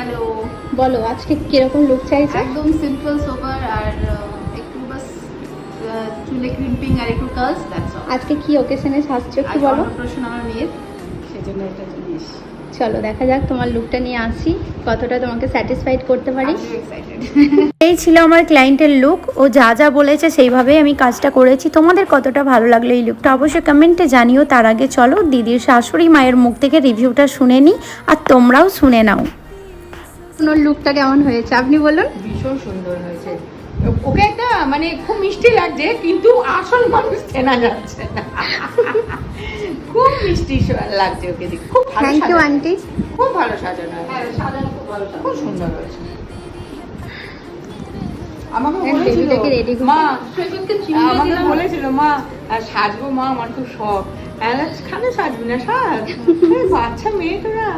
Hello, বলো আজকে কিরকম লুক চাইছে? একদম সিম্পল সোবার আর একটু বাস চুলে ক্রিম্পিং আর একটু কার্লস, দ্যাটস অল। আজকে কি ওকেশনে সাজছো একটু আজ বলো। অন্নপ্রাশন আমার মেয়ের, সেজন্য একটা জিনিস। চলো দেখা যাক তোমার লুকটা নিয়ে আসি, কতটা তোমাকে স্যাটিসফাইড করতে পারি। আমিও এক্সাইটেড। এই ছিল আমার ক্লায়েন্টের লুক। ও যা যা বলেছে সেইভাবেই আমি কাজটা করেছি। তোমাদের কতটা ভালো লাগলো এই লুকটা অবশ্যই কমেন্টে জানিও। তার আগে চলো দিদির শাশুড়ি মায়ের মুখ থেকে রিভিউটা শুনে নিই, আর তোমরাও শুনে নাও। ওর লুকটা কেমন হয়েছে আপনি বলুন। ভীষণ সুন্দর হয়েছে। ওকে একটা মানে খুব মিষ্টি লাগছে, কিন্তু আসল মানুষ চেনা যাচ্ছে না। খুব মিষ্টি লাগছে ওকে দেখে, খুব ভালো। Thank you aunty. খুব ভালো সাজানো হয়েছে। হ্যাঁ, সাজানো খুব ভালো, খুব সুন্দর হয়েছে। আমাকে হ্যাঁ, বলেছিল বেবিটাকে ready করতে। মা, সেজনকে চিনি আমাকে দিলাম। বলেছিল মা সাজবো মা, আমার খুব শখ। কেন সাজবি না, সাজ বাচ্চা মেয়ে তোরা।